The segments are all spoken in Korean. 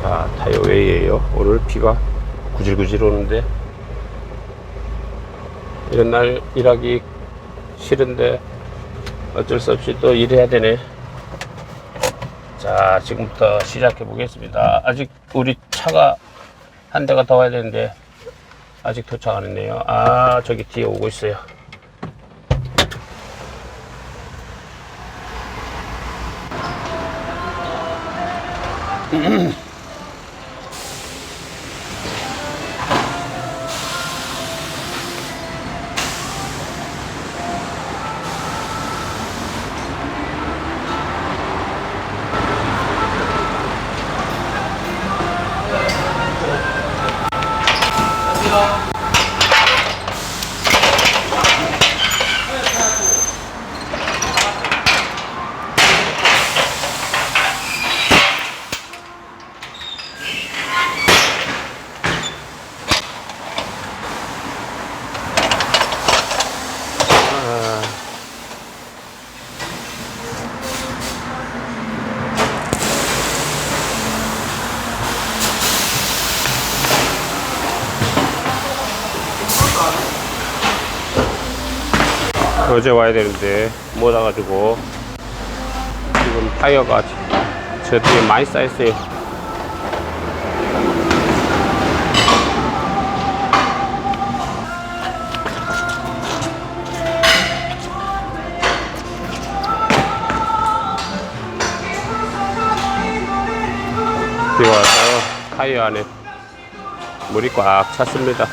자, 타이어웨이에요. 오늘 비가 구질구질 오는데 이런 날 일하기 싫은데 어쩔 수 없이 또 일해야 되네. 자, 지금부터 시작해 보겠습니다. 아직 우리 차가 한 대가 더 와야 되는데 아직 도착 안 했네요. 아, 저기 뒤에 오고 있어요. 어제 와야 되는데 못 와가지고 지금 타이어가 저 뒤에 많이 쌓였어요. 비가 와서 타이어 안에 물이 꽉 찼습니다.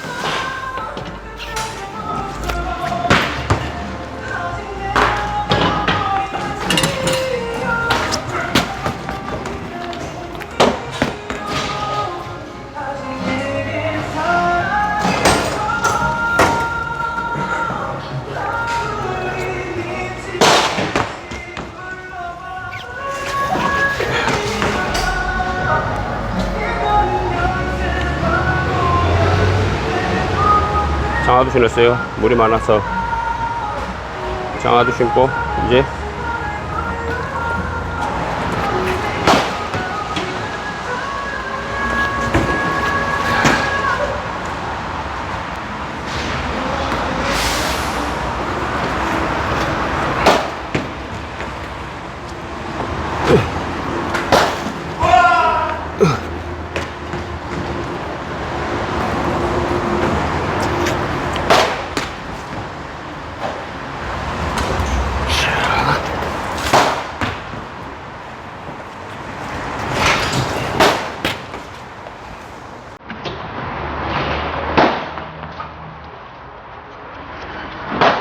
장화도 신었어요. 물이 많아서 장화도 신고 이제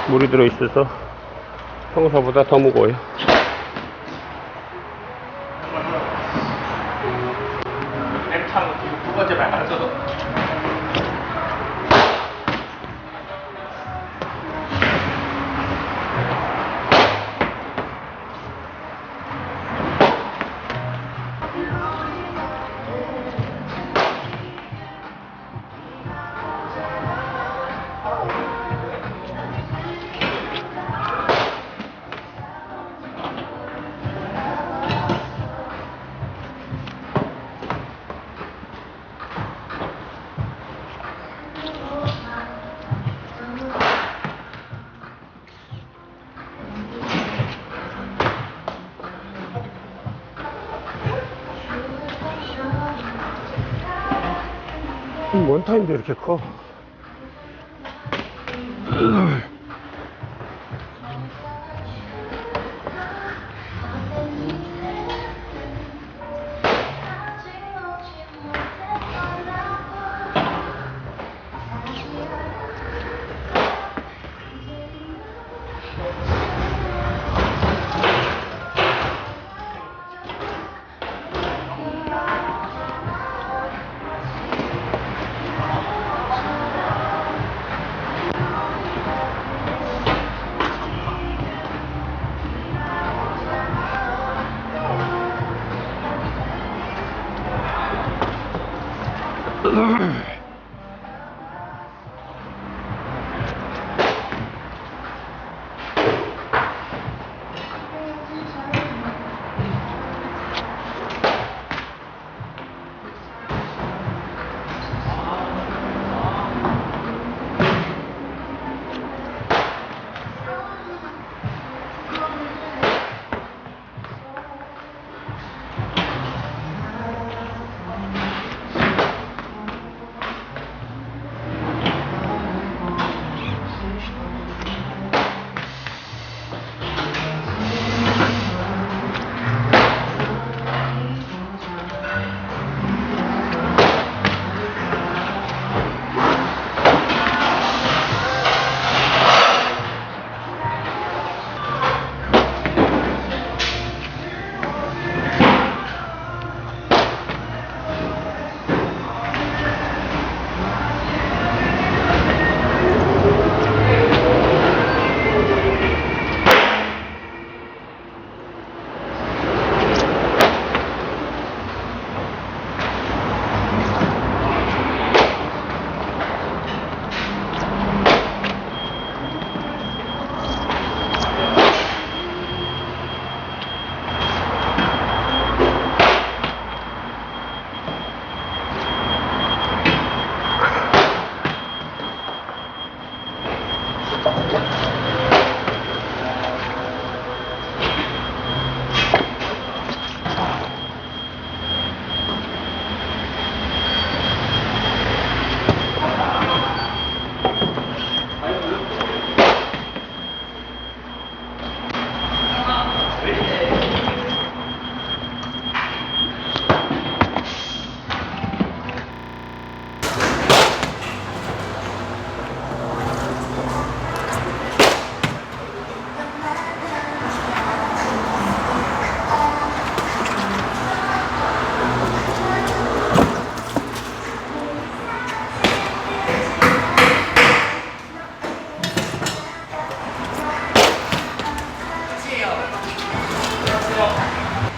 물이 들어있어서 평소보다 더 무거워요. 두 번째 발가락 써도 뭔 타임도 이렇게 커?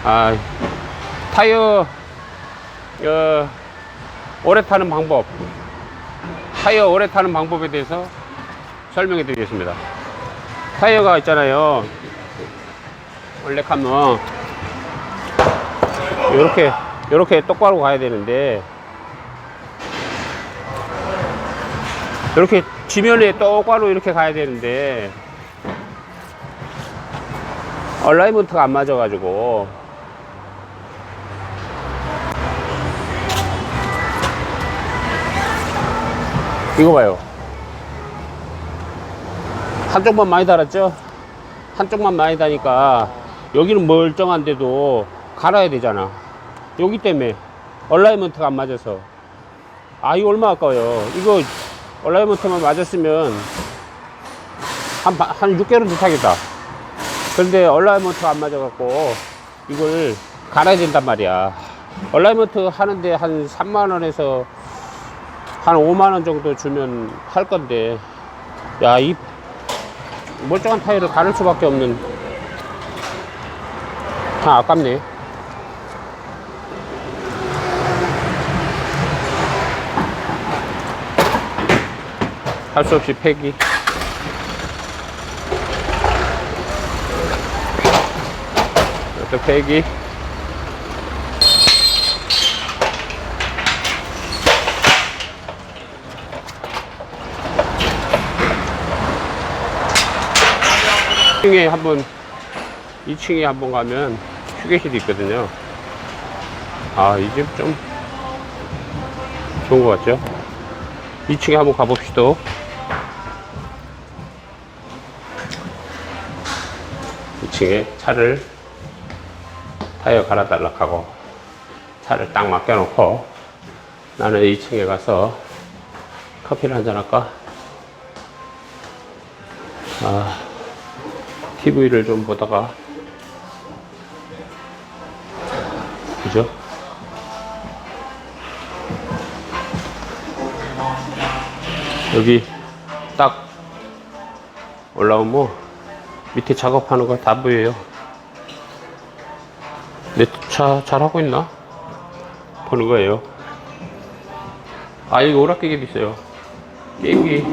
아, 타이어 오래 타는 방법, 타이어 오래 타는 방법에 대해서 설명해 드리겠습니다. 타이어가 있잖아요. 원래 가면 요렇게 똑바로 가야 되는데, 이렇게 지면에 똑바로 이렇게 가야 되는데 얼라이먼트가 안 맞아 가지고 이거 봐요. 한쪽만 많이 달았죠? 한쪽만 많이 다니까 여기는 멀쩡한데도 갈아야 되잖아. 여기 때문에 얼라이먼트가 안 맞아서. 아, 이거 얼마 아까워요. 이거 얼라이먼트만 맞았으면 한 6개월은 못하겠다. 그런데 얼라이먼트가 안 맞아갖고 이걸 갈아야 된단 말이야. 얼라이먼트 하는데 한 3만원에서 한 5만원 정도 주면 할 건데, 야, 이 멀쩡한 타이어를 갈을 수밖에 없는, 참 아깝네. 할 수 없이 폐기. 또 폐기. 이 2층에 한번 가면 휴게실이 있거든요. 아, 이 집 좀 좋은 것 같죠? 2층에 한번 가봅시다. 2층에 차를 타이어 갈아달라고 하고 차를 딱 맡겨놓고 나는 2층에 가서 커피를 한잔 할까? 아, TV를 좀 보다가, 그죠? 여기 딱 올라오면 밑에 작업하는 거 다 보여요. 내 차 잘하고 있나? 보는 거예요. 아, 이거 오락기계도 있어요. 게임기.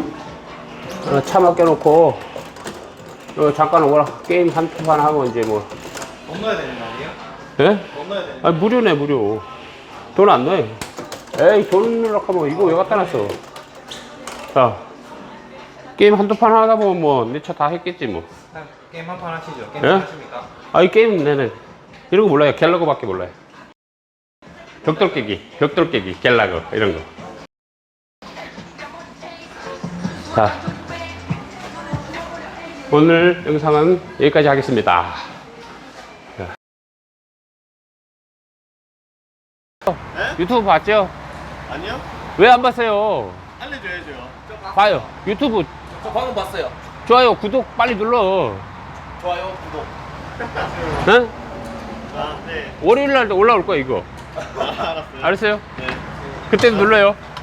차 맡겨놓고 잠깐 게임 한판 하고 이제 뭐. 돈 넣어야 되는 거 아니에요? 예? 돈 넣어야 되는 아, 무료네, 무료. 돈 안 넣어요. 에이, 돈 넣으려고 하면 이거 왜 갖다 놨어? 자, 게임 한두 판 하다 보면 뭐 내 차 다 했겠지 뭐. 거. 게임 한 판 하시죠. 게임 예? 하십니까? 아, 이 게임 내는 이런 거 몰라요. 갤러그밖에 몰라요. 벽돌 깨기, 갤러그 이런 거. 자, 오늘 영상은 여기까지 하겠습니다. 자. 유튜브 봤죠? 아니요? 왜 안 봤어요? 알려줘야죠. 봐요. 유튜브 저 방금 봤어요. 좋아요, 구독 빨리 눌러. 좋아요, 구독. 응? 아, 네. 월요일 날 올라올 거야 이거. 알았어요. 알았어요? 네. 그때도 눌러요.